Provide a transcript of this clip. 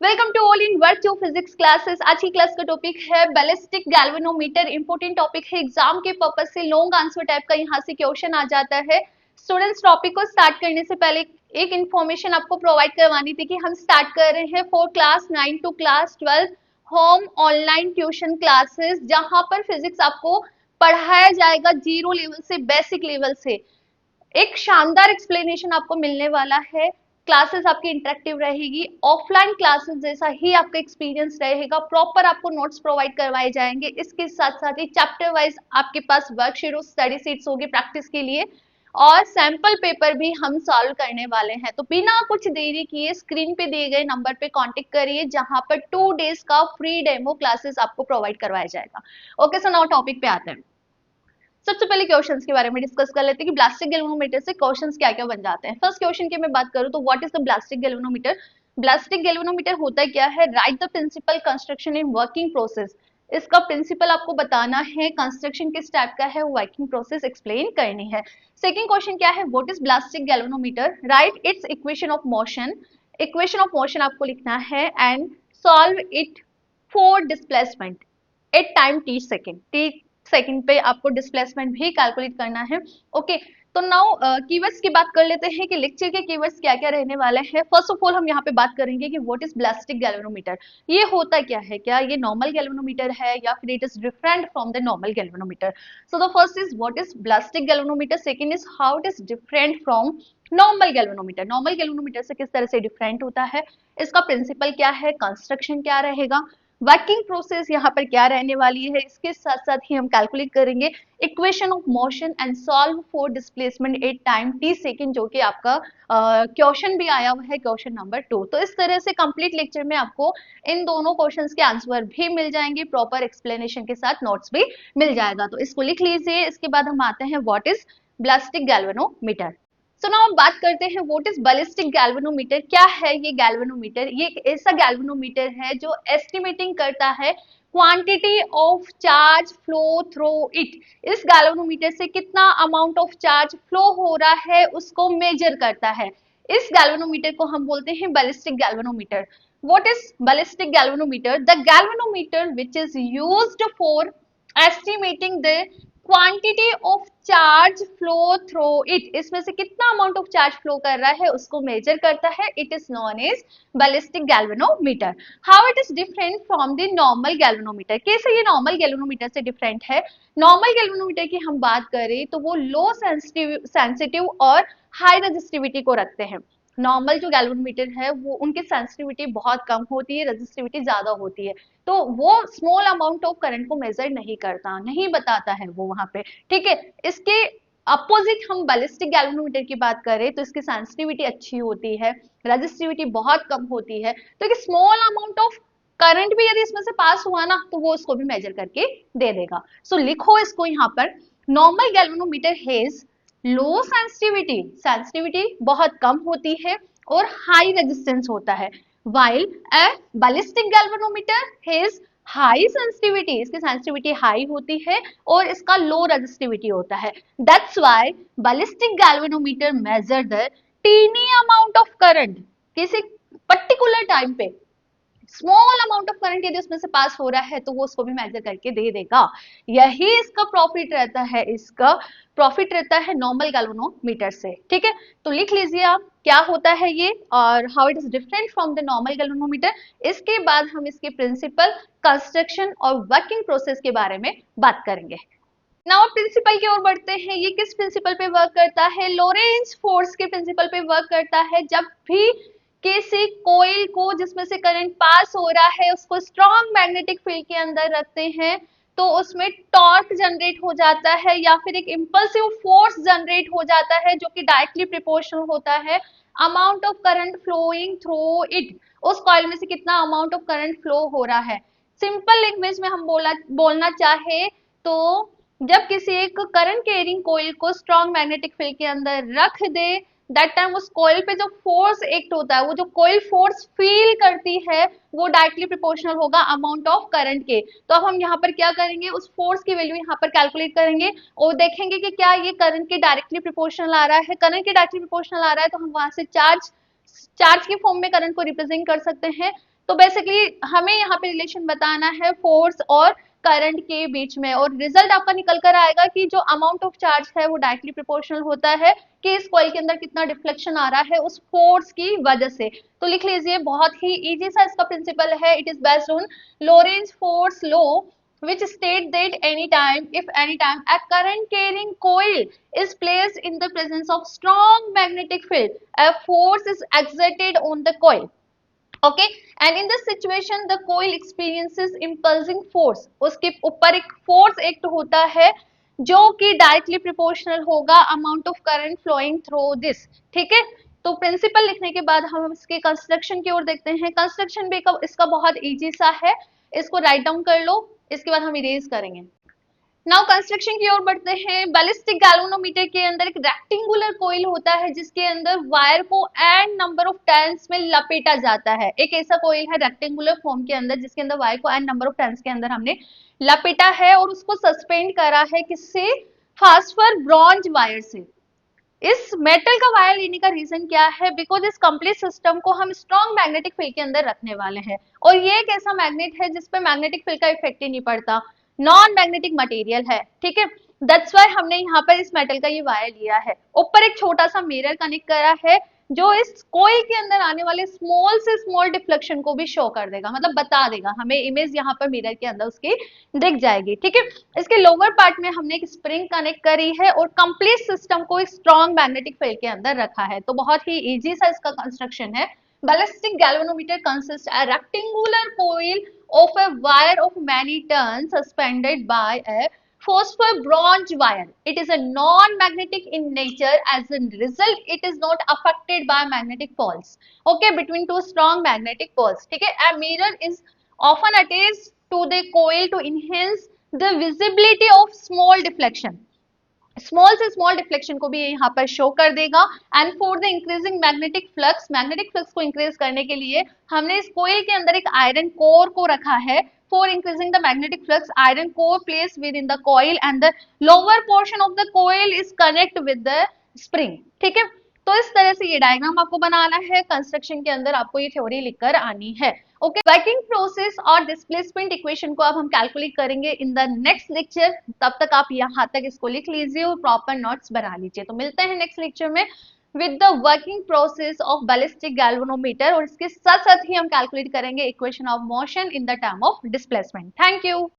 Welcome to all in work to physics classes. आज की class का टॉपिक है बैलिस्टिक गैल्वेनोमीटर। इंपॉर्टेंट टॉपिक है, एग्जाम के पर्पज से लॉन्ग आंसर टाइप का यहाँ से क्वेश्चन आ जाता है। स्टूडेंट्स, टॉपिक को स्टार्ट करने से पहले एक इन्फॉर्मेशन आपको प्रोवाइड करवानी थी कि हम स्टार्ट कर रहे हैं for class 9 to class 12 home online tuition classes, जहां पर फिजिक्स आपको पढ़ाया जाएगा जीरो लेवल से, बेसिक लेवल से। एक शानदार एक्सप्लेनेशन आपको मिलने वाला है। क्लासेस आपकी इंटरेक्टिव रहेगी, ऑफलाइन क्लासेस जैसा ही आपका एक्सपीरियंस रहेगा। प्रॉपर आपको नोट्स प्रोवाइड करवाए जाएंगे। इसके साथ साथ ही चैप्टर वाइज आपके पास वर्कशीट और स्टडी सीट्स होगी प्रैक्टिस के लिए, और सैंपल पेपर भी हम सॉल्व करने वाले हैं। तो बिना कुछ देरी किए स्क्रीन पे दिए गए नंबर पे कांटेक्ट करिए, जहां पर 2 डेज का फ्री डेमो क्लासेस आपको प्रोवाइड करवाया जाएगा। ओके, सो नाउ टॉपिक पे आते हैं। सबसे पहले क्वेश्चंस के बारे में डिस्कस कर लेते हैं कि ब्लास्टिक गैल्वेनोमीटर से क्वेश्चंस क्या क्या बन जाते हैं। फर्स्ट क्वेश्चन की मैं बात करूं तो what is the ballistic galvanometer. Ballistic galvanometer होता क्या है? Write the principle construction in working process. इसका प्रिंसिपल आपको बताना है, कंस्ट्रक्शन किस टाइप का है, वर्किंग प्रोसेस एक्सप्लेन करनी है। सेकंड क्वेश्चन क्या है? What is ballistic galvanometer. Write its equation of motion. Equation of motion आपको लिखना है and solve it for displacement at time T second. T second पे आपको डिस्प्लेसमेंट भी कैलकुलेट करना है। ओके, तो नाउ कीवर्ड्स की बात कर लेते हैं कि लेक्चर के कीवर्ड्स क्या क्या रहने वाले हैं। फर्स्ट ऑफ ऑल हम यहाँ पे बात करेंगे कि व्हाट इज ब्लास्टिक गैल्वेनोमीटर। ये होता क्या है, क्या ये नॉर्मल गैल्वेनोमीटर है या फिर it is different from the normal galvanometer. So the first is what is ballistic galvanometer, second is how it is different from normal galvanometer. Normal galvanometer से किस तरह से डिफरेंट होता है, इसका प्रिंसिपल क्या है, कंस्ट्रक्शन क्या रहेगा, वर्किंग प्रोसेस यहाँ पर क्या रहने वाली है। इसके साथ साथ ही हम कैलकुलेट करेंगे equation of motion and solve for displacement at time T second, जो कि आपका क्वेश्चन भी आया हुआ है, क्वेश्चन नंबर 2। तो इस तरह से कंप्लीट लेक्चर में आपको इन दोनों क्वेश्चंस के आंसर भी मिल जाएंगे, प्रॉपर एक्सप्लेनेशन के साथ नोट्स भी मिल जाएगा। तो इसको लिख लीजिए। इसके बाद हम आते हैं what is ballistic galvanometer. So now हम बात करते हैं व्हाट इज बैलिस्टिक गैल्वेनोमीटर। क्या है ये गैल्वेनोमीटर? ये एक ऐसा गैल्वेनोमीटर है जो एस्टिमेटिंग करता है quantity of charge flow through it. इस गैल्वेनोमीटर से कितना अमाउंट ऑफ चार्ज फ्लो हो रहा है उसको मेजर करता है। इस गैल्वेनोमीटर को हम बोलते हैं ballistic galvanometer. What is ballistic galvanometer? The galvanometer which is used for estimating the quantity of charge flow through it. इसमें से कितना अमाउंट ऑफ चार्ज फ्लो कर रहा है उसको मेजर करता है। It is known as ballistic galvanometer. How it is different from the normal galvanometer. कैसे ये नॉर्मल गैल्वेनोमीटर से डिफरेंट है? नॉर्मल गैल्वेनोमीटर की हम बात करें तो वो लो सेंसिटिव और हाई रेजिस्टिविटी को रखते हैं। नॉर्मल जो गैल्वेनोमीटर है वो उनकी सेंसिटिविटी बहुत कम होती है, रेजिस्टिविटी ज्यादा होती है, तो वो स्मॉल अमाउंट ऑफ करंट को मेजर नहीं करता, नहीं बताता है वो वहां पे। ठीक है, इसके अपोजिट हम बैलिस्टिक गैल्वेनोमीटर की बात करें तो इसकी सेंसिटिविटी अच्छी होती है, रेजिस्टिविटी बहुत कम होती है, तो एक स्मॉल अमाउंट ऑफ करंट भी यदि इसमें से पास हुआ ना तो वो उसको भी मेजर करके दे देगा। सो लिखो इसको यहाँ पर, normal galvanometer has low sensitivity, sensitivity बहुत कम होती है और हाई रेजिस्टेंस होता है, while a ballistic galvanometer has high sensitivity, इसकी सेंसिटिविटी हाई होती है और इसका लो रेजिस्टिविटी होता है। That's why ballistic galvanometer measure the tiny amount of current. किसी पर्टिकुलर टाइम पे स्मॉल अमाउंट ऑफ करंट यदि उसमें से पास हो रहा है तो वो उसको भी मेजर करके दे देगा। यही इसका प्रॉफिट रहता है, इसका प्रॉफिट रहता है नॉर्मल गैल्वेनोमीटर से। ठीक है, तो लिख लीजिए आप क्या होता है ये और how it is different from the normal galvanometer. इसके बाद हम इसके प्रिंसिपल, कंस्ट्रक्शन और वर्किंग प्रोसेस के बारे में बात करेंगे। नाउ प्रिंसिपल की ओर बढ़ते हैं। ये किस प्रिंसिपल पे वर्क करता है? लोरेंज फोर्स के प्रिंसिपल पे वर्क करता है। जब भी किसी कोइल को जिसमें से करंट पास हो रहा है उसको स्ट्रॉन्ग मैग्नेटिक फील्ड के अंदर रखते हैं तो उसमें टॉर्क जनरेट हो जाता है या फिर एक इंपल्सिव फोर्स जनरेट हो जाता है जो कि डायरेक्टली प्रोपोर्शनल होता है amount of current flowing through it. उस कॉइल में से कितना अमाउंट ऑफ करंट फ्लो हो रहा है। सिंपल लैंग्वेज में हम बोलना चाहे तो जब किसी एक करंट कैरिंग कोइल को स्ट्रॉन्ग मैग्नेटिक फील्ड के अंदर रख दे, दैट टाइम उस कोइल पे जो फोर्स एक्ट होता है, वो जो कोइल फोर्स फील करती है वो डायरेक्टली प्रोपोर्शनल होगा अमाउंट ऑफ करंट के। तो अब हम यहाँ पर क्या करेंगे, उस फोर्स की वैल्यू यहाँ पर कैलकुलेट करेंगे और देखेंगे कि क्या ये करंट के डायरेक्टली प्रोपोर्शनल आ रहा है। करंट के डायरेक्टली प्रोपोर्शनल आ रहा है तो हम वहां से चार्ज के फॉर्म में करंट को रिप्रेजेंट कर सकते हैं। तो बेसिकली हमें यहाँ पे रिलेशन बताना है फोर्स और करंट के बीच में, और रिजल्ट आपका निकल कर आएगा कि जो अमाउंट ऑफ चार्ज है वो डायरेक्टली प्रोपोर्शनल होता है कि इस कॉइल के अंदर कितना डिफ्लेक्शन आ रहा है उस फोर्स की वजह से। तो लिख लीजिए, बहुत ही इजी सा इसका प्रिंसिपल है। It is based on Lorentz force law which state that anytime, if anytime a current carrying coil is placed in the presence of strong magnetic field, a force is exerted on the coil. Okay, and in this situation the coil experiences impulsing force, उसके ऊपर एक force act होता है जो कि directly proportional होगा amount of current flowing through this. ठीक है, तो प्रिंसिपल लिखने के बाद हम इसके कंस्ट्रक्शन की ओर देखते हैं। कंस्ट्रक्शन भी इसका बहुत इजी सा है, इसको राइट डाउन कर लो, इसके बाद हम इरेज करेंगे। नाउ कंस्ट्रक्शन की ओर बढ़ते हैं। बैलिस्टिक गैल्वेनोमीटर के अंदर एक रेक्टेंगुलर कोइल होता है जिसके अंदर वायर को एन नंबर ऑफ टर्न्स में लपेटा जाता है। एक ऐसा कोइल है रेक्टेंगुलर फॉर्म के अंदर जिसके अंदर वायर को एन नंबर ऑफ टर्न्स के अंदर हमने लपेटा है और उसको सस्पेंड करा है किससे? फास्फर ब्रॉन्ज वायर से। इस मेटल का वायर लेने का रीजन क्या है? बिकॉज इस कंप्लीट सिस्टम को हम स्ट्रॉन्ग मैग्नेटिक फील्ड के अंदर रखने वाले हैं, और ये एक ऐसा मैग्नेट है जिसपे मैग्नेटिक फील्ड का इफेक्ट ही नहीं पड़ता, नॉन मैग्नेटिक मटेरियल है। ठीक है, दैट्स वाई हमने यहाँ पर इस मेटल का ये वायर लिया है। ऊपर एक छोटा सा मिरर कनेक्ट करा है जो इस कोइल के अंदर आने वाले स्मॉल से स्मॉल डिफ्लेक्शन को भी शो कर देगा, मतलब बता देगा हमें, इमेज यहाँ पर मिरर के अंदर उसकी दिख जाएगी। ठीक है, इसके लोअर पार्ट में हमने एक स्प्रिंग कनेक्ट करी है और कंप्लीट सिस्टम को स्ट्रॉन्ग मैग्नेटिक फील्ड के अंदर रखा है। तो बहुत ही इजी सा इसका कंस्ट्रक्शन है। Ballistic galvanometer consist a rectangular coil of a wire of many turns suspended by a phosphor bronze wire. It is a non-magnetic in nature. As a result, it is not affected by magnetic poles. Okay, between two strong magnetic poles. ठीक है, a mirror is often attached to the coil to enhance the visibility of small deflection. Small से small deflection को भी यहाँ पर show कर देगा। And for the increasing magnetic flux को इंक्रीज करने के लिए हमने इस कोयल के अंदर एक आयरन कोर को रखा है। For increasing the magnetic flux iron core place with in the coil and the lower portion of the coil is connect with the spring. ठीक है, तो इस तरह से ये डायग्राम आपको बनाना है। कंस्ट्रक्शन के अंदर आपको ये थ्योरी लिखकर आनी है। ओके, वर्किंग प्रोसेस और डिस्प्लेसमेंट इक्वेशन को अब हम कैलकुलेट करेंगे इन द नेक्स्ट लेक्चर। तब तक आप यहाँ तक इसको लिख लीजिए और प्रॉपर नोट्स बना लीजिए। तो मिलते हैं नेक्स्ट लेक्चर में with the working process of ballistic galvanometer, और इसके साथ साथ ही हम कैलकुलेट करेंगे equation of motion in the term of displacement. Thank you.